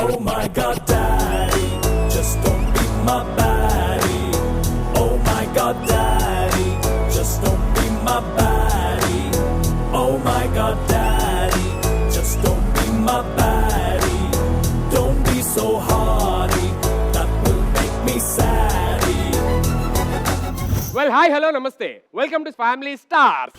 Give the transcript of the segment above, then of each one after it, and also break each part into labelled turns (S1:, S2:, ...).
S1: Oh my God, Daddy, just don't be my baddie. Oh my God, Daddy, just don't be my baddie. Oh my God, Daddy, just don't be my baddie. Don't be so hardy, that will make me saddy.
S2: Well, hi, hello, namaste. Welcome to Family Stars.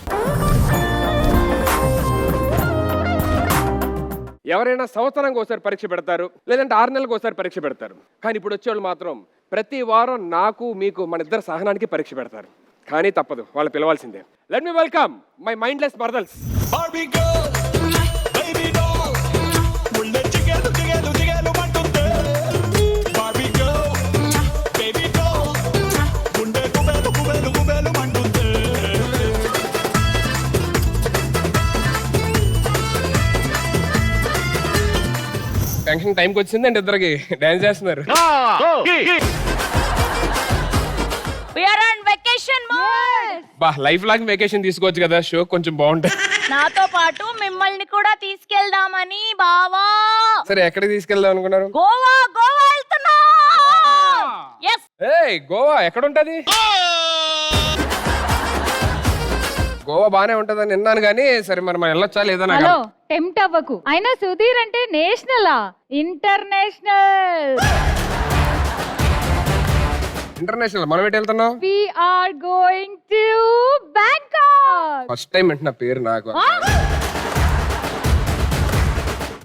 S2: ఎవరైనా సంవత్సరానికి ఒకసారి పరీక్ష పెడతారు, లేదంటే 6 నెలలకు ఒకసారి పరీక్ష పెడతారు. కానీ ఇప్పుడు వచ్చేవాళ్ళు మాత్రం ప్రతి వారం నాకు మీకు మన ఇద్దరు సహనానికి పరీక్ష పెడతారు. కానీ తప్పదు, వాళ్ళు పిలవాల్సిందే. Let me welcome my mindless mortals.
S1: Barbie girl, baby doll, mulle jigelu jigelu jigelu mantunde. Barbie girl, baby doll, munde kubelu kubelu kubelu mantunde.
S2: Function టైంకి వచ్చిందండి, ఇద్దరికి డాన్స్ చేస్తున్నారు.
S3: We are on vacation mode.
S2: బా life long vacation తీసుకోవచ్చు కదా, show కొంచెం బాగుంటుంది.
S3: నాతో పాటు మిమ్మల్ని కూడా తీసుకెళ్దామని బావా.
S2: సరే, ఎక్కడికి తీసుకెళ్దాం అనుకున్నారు?
S3: గోవా వెళ్తున్నా. yes
S2: ఏయ్, గోవా ఎక్కడ ఉంటది? గోవా బానే ఉంటదని విన్నాను కానీ, సరే మరి మనం వెళ్ళొచ్చా లేదా? నాకు
S4: హలో, టెంప్ట్ అవ్వకు. అయినా సుధీర్ అంటే నేషనలా ఇంటర్నేషనల్?
S2: ఇంటర్నేషనల్. మనం ఎటు వెళ్తున్నాం?
S4: We are going to Bangkok.
S2: First time వింటున్నా పేరు నాకు.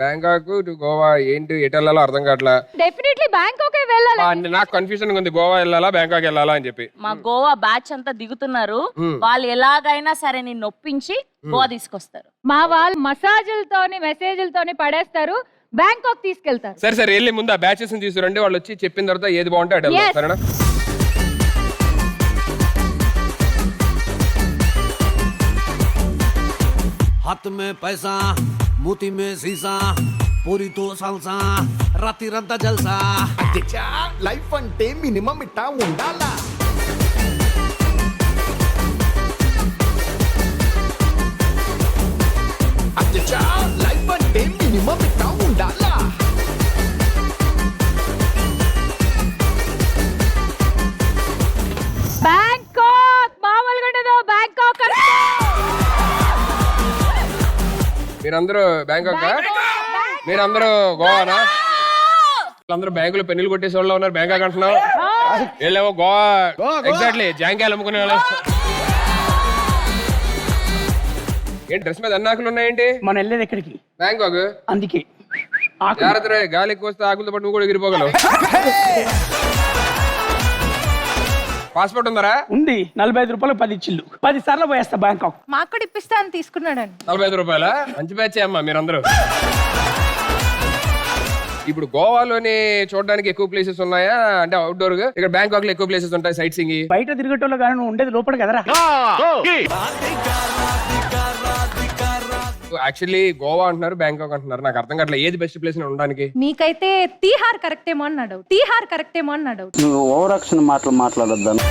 S2: బ్యాంకాక్ టు గోవా ఏంటి, ఎటు వెళ్ళాలో అర్థం కావట్లా.
S4: డెఫినెట్లీ బ్యాంకాక్ వెళ్ళాలి.
S2: నాకు కన్ఫ్యూజన్ ఉంది, గోవా వెళ్ళాలా బ్యాంకాక్ వెళ్ళాలా అని చెప్పి.
S3: మా గోవా బ్యాచ్ అంతా దిగుతున్నారు. వాళ్ళు ఎలాగైనా సరే నిన్ను ఒప్పించి గోవా తీసుకొస్తారు.
S4: మా వాళ్ళు మసాజులతోని మెసేజ్లతోని పడేస్తారు, బ్యాంకాక్ తీసుకెళ్తారు.
S2: సరే సరే, వెళ్ళి ముందు ఆ బ్యాచెస్ తీసుకురండి, వాళ్ళు వచ్చి చెప్పిన తర్వాత ఏది బాగుంటే అటు వెళ్దాం.
S4: Yes.
S2: సరేనా?
S5: हाथ में पैसा मोती में शीशा पूरी तो सालसा राती रंता जलसा
S6: అచ్చా లైఫ్ అంటే మినిమం ఇట్టా ఉండాలా. అచ్చా లైఫ్ అంటే మినిమం ఇట్టా ఉండాలా.
S4: బ్యాంకాక్ మామూలుగా ఉండదు, బ్యాంకాక్ అంటే
S2: మీరందరూ బ్యాంకాక్, మీరందరూ గోవానా? అందరూ బ్యాంకులో పెన్నులు కొట్టేసి వాళ్ళు ఉన్నారు, బ్యాంకాక్ అంటున్నావు. వీళ్ళేమో గోవా. ఎగ్జాక్ట్లీ, జాంకాయలు అమ్ముకునే వాళ్ళు. ఏంటి డ్రెస్ మీద అన్నాకులు ఉన్నాయేంటి?
S7: మనం వెళ్ళేది ఎక్కడికి?
S2: బ్యాంకాక్.
S7: అందుకే
S2: జాగ్రత్త రే, గాలి ఎక్కువ వస్తే ఆకులతో పాటు నువ్వు కూడా ఎగిరిపోగలవు. పాస్పోర్ట్ ఉందరా?
S7: ఉంది. 45 రూపాయలు 10 ఇచ్చిళ్ళు. 10 సార్లు పోయేస్తా బ్యాంకాక్.
S4: మాకు కూడా ఇప్పిస్తా అని తీసుకున్నాడండి.
S2: 45 రూపాయల మంచి బ్యాచ్ అమ్మా మీరందరూ. ఇప్పుడు గోవాలోని చూడడానికి ఎక్కువ ప్లేసెస్ ఉన్నాయా అంటే అవుట్డోర్ గా? ఇక్కడ బ్యాంకాక్ లో ఎక్కువ ప్లేసెస్ ఉంటాయి సైట్ సీయింగ్.
S7: బయట తిరిగేటోళ్ళు కానీ నువ్వు ఉండేది లోపల కదరా.
S2: యాక్చువల్లీ గోవా అంటున్నారు, బ్యాంకాక్ అంటున్నారు, నాకు అర్థం కావట్లేదు ఏది బెస్ట్ ప్లేస్ ఉండడానికి.
S4: మీకైతే తీహార్ కరెక్ట్ ఏమో అన్నాడు. తీహార్ కరెక్ట్ ఏమో అన్నాడు.
S8: నువ్వు ఓవరాక్షన్ మాటలు మాట్లాడొద్దాను.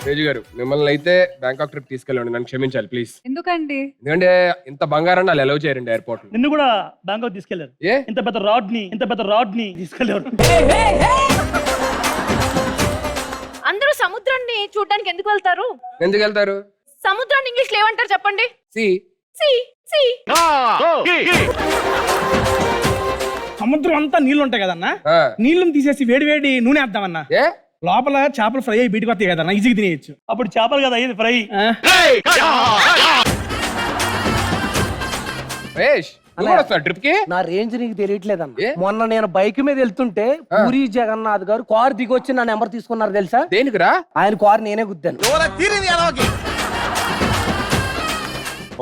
S2: తేజు గారు, మిమ్మల్ని అయితే బ్యాంకాక్ ట్రిప్ తీసుకెళ్ళండి, నన్ను క్షమించాలి ప్లీజ్.
S4: ఎందుకండి?
S2: ఎందుకంటే ఇంత బంగారాన్ని వాళ్ళు అలౌ చేయరండి ఎయిర్పోర్ట్ లో.
S7: నిన్ను కూడా బ్యాంకాక్ తీసుకెళ్లారు.
S2: ఏ
S7: ఇంత పెద్ద రాడ్ ని తీసుకెళ్లారు.
S3: అందరూ సముద్రాన్ని చూడడానికి ఎందుకు వెళ్తారు?
S2: ఎందుకు వెళ్తారు?
S3: సముద్రాన్ని ఇంగ్లీష్ లో ఏమంటారు చెప్పండి?
S2: సి
S3: సి సి
S7: సముద్రం అంతా నీళ్లు ఉంటాయి కదన్నా, నీళ్ళని తీసేసి వేడి వేడి నూనె వేద్దామన్నా.
S2: ఏ
S7: లోపల చేపలు ఫ్రై అయ్యి బయటకు వస్తాయి కదన్నా, ఈజీగా తినేయచ్చు. అప్పుడు చేపలు కదా అయ్యేది ఫ్రై.
S2: ట్రిప్ కి
S9: నా రేంజ్ నీకు తెలియట్లేదన్న. మొన్న నేను బైక్ మీద వెళ్తుంటే పూరి జగన్నాథ్ గారు కార్ దిగొచ్చి నా నెంబర్ తీసుకున్నారు తెలుసా?
S2: దేనికిరా?
S9: ఆయన కార్ నేనే గుద్దాను.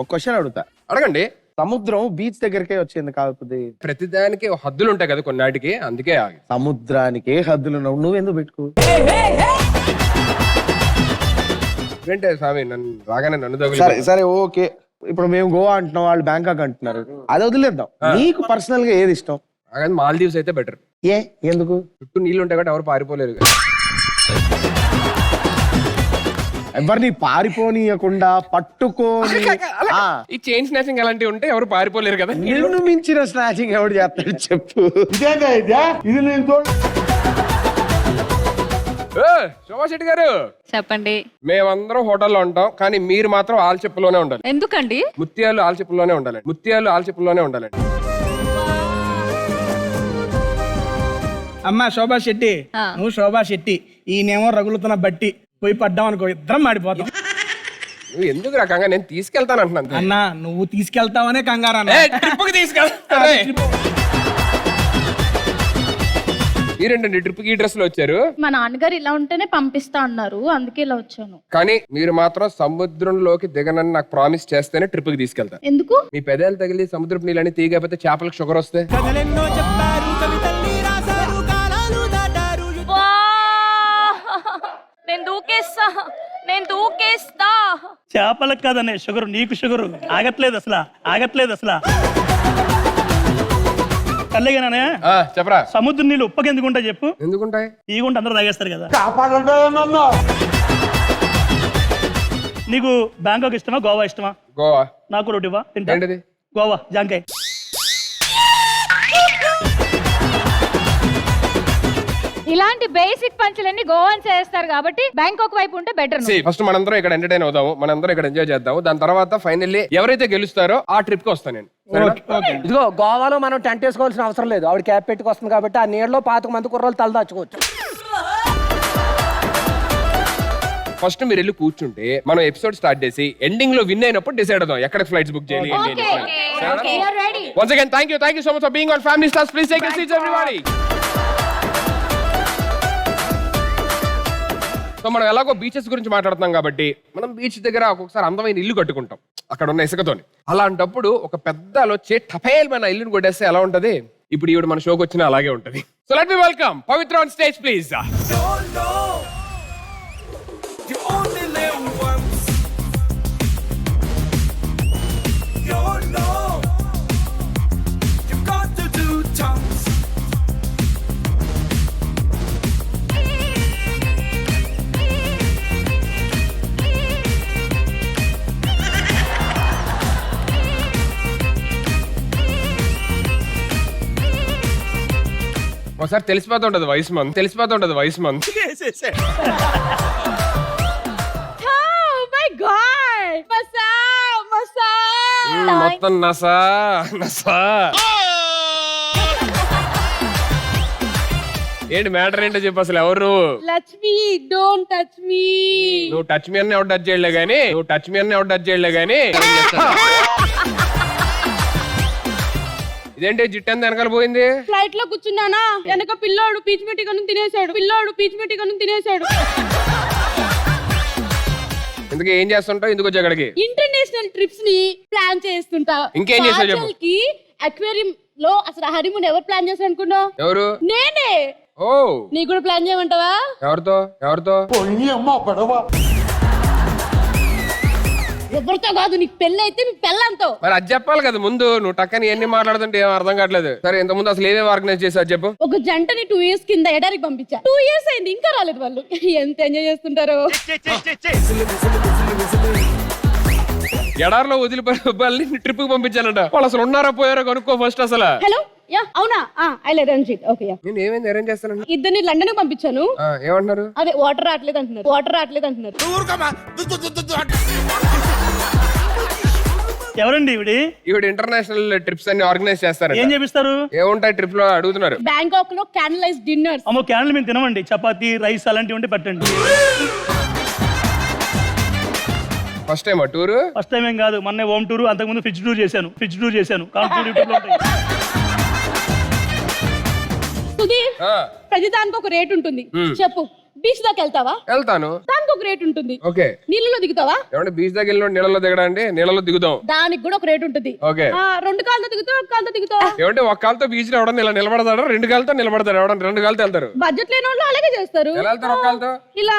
S6: ఒక క్వశ్చన్ అడుగుతా,
S2: అడగండి.
S6: సముద్రం బీచ్ దగ్గరకే వచ్చింది కాకపోతే
S2: ప్రతిదానికి హద్దులు ఉంటాయి కదా కొన్నాటికి, అందుకే ఆగి.
S6: సముద్రానికి హద్దులు నువ్వెందుకు పెట్టుకో?
S2: ఏంటే స్వామి, నన్ను రాగానే నన్ను
S6: సరే
S2: తగులు.
S6: సరే ఓకే, ఇప్పుడు మేము గోవా అంటున్నాం, వాళ్ళు బ్యాంకాక్ అంటున్నారు, అది వదిలేద్దాం. నీకు పర్సనల్ గా ఏది ఇష్టం?
S2: మాల్దీవ్స్ అయితే బెటర్.
S6: ఏ ఎందుకు?
S2: చుట్టూ నీళ్లు ఉంటాయి కాబట్టి ఎవరు పారిపోలేరు.
S6: ఎవరిని పారిపోనీయకుండా పట్టుకొని ఆ,
S2: ఈ చైన్ స్నాచింగ్ అలాంటివి ఉంటే ఎవరు పారిపోలేరు కదా.
S6: నిన్ను మించిన స్నాచింగ్ ఎవడు చేస్తాడు చెప్పు.
S2: శోభా శెట్టి గారు,
S4: చెప్పండి.
S2: మేమందరం హోటల్లో ఉంటాం, కానీ మీరు మాత్రం ఆల్చెప్పులోనే ఉండాలి.
S4: ఎందుకండి?
S2: ముత్యాలు ఆల్చెప్పుల్లోనే ఉండాలండి. ముత్యాలు ఆల్చెప్పుల్లోనే ఉండాలండి.
S7: అమ్మా శోభా శెట్టి, నువ్వు శోభా శెట్టి, ఈయనేమో రగులుతున్న బట్టి పోయి పడ్డాం అనుకో, ఇద్దరం మాడిపోతాం.
S2: నువ్వు ఎందుకు రకంగా నేను తీసుకెళ్తాను అంటున్నాను.
S7: అన్నా నువ్వు తీసుకెళ్తావనే కంగారా
S2: ట్రిప్కి తీసుకెళ్తా. మీరేంటండి ట్రిప్ కి డ్రెస్ లో వచ్చారు?
S10: మా నాన్నగారు ఇలా ఉంటేనే పంపిస్తా అన్నారు, అందుకే ఇలా వచ్చాను.
S2: కానీ మీరు మాత్రం సముద్రంలోకి దిగనని నాకు ప్రామిస్ చేస్తేనే ట్రిప్ కి తీసుకెళ్తాను.
S10: ఎందుకు?
S2: మీ పెదాలు తగిలి సముద్రపు నీళ్ళని తీయకపోతే చేపలకు షుగర్ వస్తే.
S3: వా! నేను దూకేస్తా, నేను దూకేస్తా.
S11: చేపలకు కాదనే షుగర్, నీకు షుగర్ ఆగట్లేదు అసలు. కల్లేగానే
S2: చెప్పరా.
S11: సముద్ర నీళ్ళు ఉప్పకి ఎందుకుంటాయి చెప్పు?
S2: ఎందుకుంటాయి?
S11: ఈగుంటే అందరూ తాగేస్తారు కదా. నీకు బ్యాంకాక్ ఇష్టమా గోవా ఇష్టమా?
S2: గోవా.
S11: నాకు రోటి ఇవ్వ తింటా.
S2: ఏంటిది?
S11: గోవా జాంకాయ్.
S4: ఇలాంటి బేసిక్ పంచులన్నీ గోవాన్ చేస్తారు కాబట్టి బ్యాంకాక్ వైపు ఉంటే బెటర్.
S2: ఫస్ట్ మనందరం ఇక్కడ ఎంటర్టైన్ అవుదాము, మనందరం ఇక్కడ ఎంజాయ్ చేద్దాము. దాని తర్వాత ఫైనల్లీ ఎవరైతే గెలుస్తారో ఆ ట్రిప్ కి వస్తాను నేను.
S9: ఇదిగో గోవాలో మనం టెంట్ వేసుకోవాల్సిన అవసరం లేదు, ఆవిడ క్యాప్ పెట్టుకొస్తుంది కాబట్టి ఆ నీళ్ళలో 25 మంది కుర్రోళ్ళు తలదాచుకోవచ్చు.
S2: ఫస్ట్ మీరు వెళ్ళి కూర్చుంటే మనం ఎపిసోడ్ స్టార్ట్ చేసి ఎండింగ్ లో విన్ అయినప్పుడు డిసైడ్ అవుదాం ఎక్కడ ఫ్లైట్స్ బుక్ చేయాలి. Once again, thank you so much for being on Family Stars. Please take a seat, everybody. So మనం ఎలాగో బీచెస్ గురించి మాట్లాడుతున్నాం కాబట్టి మనం బీచ్ దగ్గర ఒక్కొక్కసారి అందమైన ఇల్లు కట్టుకుంటాం అక్కడ ఉన్న ఇసుకతోని. అలాంటప్పుడు ఒక పెద్ద వచ్చి టపేల్ మన ఇల్లుని కొట్టేస్తే ఎలా ఉంటది? ఇప్పుడు ఈవిడ మన షోకి వచ్చినా అలాగే ఉంటది. So let me welcome Pavitra on stage please.
S1: You only live once. You know you've got to do tons.
S2: ఒకసారి తెలిసిపోతుంటది వయసు మంది. మొత్తం నసా. ఏంటి మ్యాటర్ ఏంటో చెప్పు అసలు. ఎవరు?
S10: Lakshmi, don't touch me.
S2: నువ్వు టచ్ మీ అన్న ఎవరు టచ్ చేయలే గానీ ఇదేంటి జిట్టు ఎంత వెనకాల పోయింది?
S10: ఫ్లైట్ లో కూర్చున్నానా, వెనక పిల్లోడు పీచ్ మెట్టి కను తినేసాడు.
S2: ఎందుకు ఏం చేస్తుంటావు? ఎందుకు వచ్చి అక్కడికి?
S10: ఇంటర్నేషనల్ ట్రిప్స్ ని ప్లాన్ చేస్తుంటా.
S2: ఇంకేం చేసావు చెప్పు.
S10: కి అక్వేరియం లో అసలు హనీమూన్ ఎవరు ప్లాన్ చేశారు అనుకున్నావు?
S2: ఎవరు?
S10: నేనే.
S2: ఓ,
S10: నీకు కూడా ప్లాన్ చేయమంటావా?
S2: ఎవరితో?
S10: ఎవరితో కాదు, నీకు పెళ్లి అయితే నీ పెళ్ళంతో.
S2: మరి అది చెప్పాలి కదా ముందు. నువ్వు టక్కని ఎన్ని మాట్లాడుతుంటే ఏం అర్థం కావట్లేదు. సరే, ఇంత ముందు అసలు ఏమేమి ఆర్గనైజ్ చేసావు చెప్పు.
S10: ఒక జంటని 2 years కింద ఎడారికి పంపించా. 2 years అయింది, ఇంకా రాలేదు వాళ్ళు. ఎంత ఎంజాయ్ చేస్తుంటారో.
S2: ఎడారిలో వదిలిపోయి ట్రిప్ కి పంపించానంట. వాళ్ళు అసలు ఉన్నారా పోయారో కనుక్కో ఫస్ట్ అసలు.
S10: హలో, యా అవునా? I let arrange it. Okay, yeah.
S2: నేను ఏమైంది అరేంజ్ చేస్తాను?
S10: ఇద్దరిని లండన్ కి పంపించాను.
S2: ఏమంటున్నారు?
S10: అదే వాటర్ రావట్లేదు అంటున్నారు.
S11: ఎవరండి
S2: ఈవిడ ఇంటర్నేషనల్ ట్రిప్స్ అన్ని ఆర్గనైజ్ చేస్తారు.
S11: ఏం చేపిస్తారు?
S2: ఏముంటాయి ట్రిప్ లో అడుగుతున్నారు.
S10: బ్యాంకాక్ లో క్యాండిల్ డిన్నర్స్.
S11: అమ్మో, క్యాన్లు మేము తినమండి. చపాతీ, రైస్ అలాంటివి ఉంటే పెట్టండి.
S2: First time tour?
S11: First time ఏం కాదు, మొన్న హోమ్ టూర్, అంతకుముందు ఫ్రిడ్జ్ టూర్ చేశాను.
S10: సుధీర్, ప్రతి దానికి ఒక రేట్ ఉంటుంది. చెప్పు, బీచ్ దాకా వెళ్తావా?
S2: వెళ్తాను.
S10: దానికి ఒక రేట్ ఉంటుంది.
S2: ఓకే.
S10: నీళ్ళలో దిగుతావా?
S2: ఏమంటే బీచ్ దగ్గర వెళ్ళిన నీళ్ళలో దిగడా అండి? నీళ్ళలో దిగుదాం.
S10: దానికి కూడా ఒక రేట్ ఉంటుంది.
S2: ఓకే.
S10: 2 కాళ్ళతో దిగుతావా, 1 కాళ్ళతో దిగుతావా?
S2: ఏమంటే ఒక కాలుతో బీచ్ లో ఎవడన్నా ఇలా నిలబడతాడు, 2 కాళ్ళతో నిలబడతారు. ఎవడన్నా 2 కాళ్ళతో వెళ్తారు.
S10: బడ్జెట్ లేని వాళ్ళు అలాగే చేస్తారు.
S2: ఎలా వెళ్తారు? ఒక కాలుతో
S10: ఇలా.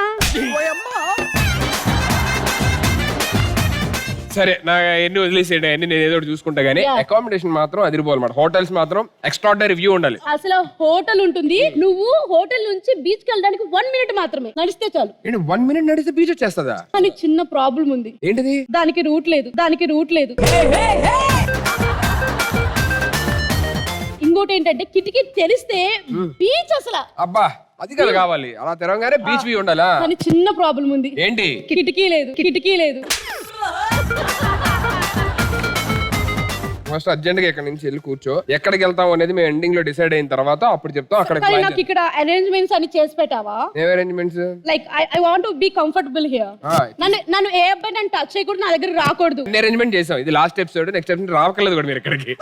S2: సరే నా ఎన్ని వదిలేసేయండి, అన్ని నేను ఏదో ఒకటి చూసుకుంటా గానీ అకామిడేషన్ మాత్రం అదిరిపోవాలన్నమాట. హోటల్స్ మాత్రం ఎక్స్ట్రాడినరీ వ్యూ ఉండాలి.
S10: అసలు హోటల్ ఉంటుంది, నువ్వు హోటల్ నుంచి బీచ్ కి వెళ్ళడానికి 1 minute మాత్రమే నడిస్తే చాలు.
S2: ఏంటి 1 minute నడిస్తే బీచ్ వచ్చేస్తుందా?
S10: కానీ చిన్న ప్రాబ్లం ఉంది.
S2: ఏంటిది?
S10: దానికి రూట్ లేదు. ఇంకోటి ఏంటంటే కిటికీ తెరిస్తే బీచ్ అసలు.
S2: అబ్బా అది కదా కావాలి, అలా తెరవగానే బీచ్ వ్యూ ఉండాలా?
S10: కానీ చిన్న ప్రాబ్లం ఉంది.
S2: ఏంటి?
S10: కిటికీ లేదు.
S2: ఫస్ట్ అర్జెంట్ గా ఇక్కడ నుంచి వెళ్ళి కూర్చో. ఎక్కడికి వెళ్తాం అనేది మేము ఎండింగ్ లో డిసైడ్ అయిన తర్వాత అప్పుడు చెప్తాం. అక్కడ
S10: కానీ నాకు ఇక్కడ అరేంజ్మెంట్స్ అని చేసి పెట్టావా?
S2: ఏ arrangements?
S10: Like I want to be comfortable here. నన్ను ఏ అబ్బాయి నన్ను టచ్ చేయకూడదు, నా దగ్గర రాకూడదు.
S2: అరేంజ్మెంట్ చేసాం. ఇది లాస్ట్ ఎపిసోడ్. నెక్స్ట్ ఎపిసోడ్ రావట్లేదు కూడా మీరు ఇక్కడికి.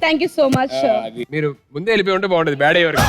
S10: Thank you so much.
S2: మీరు ముందే వెళ్ళిపోయి ఉంటే బాగుంటుంది. బ్యాడ్ అయ్యేవారు.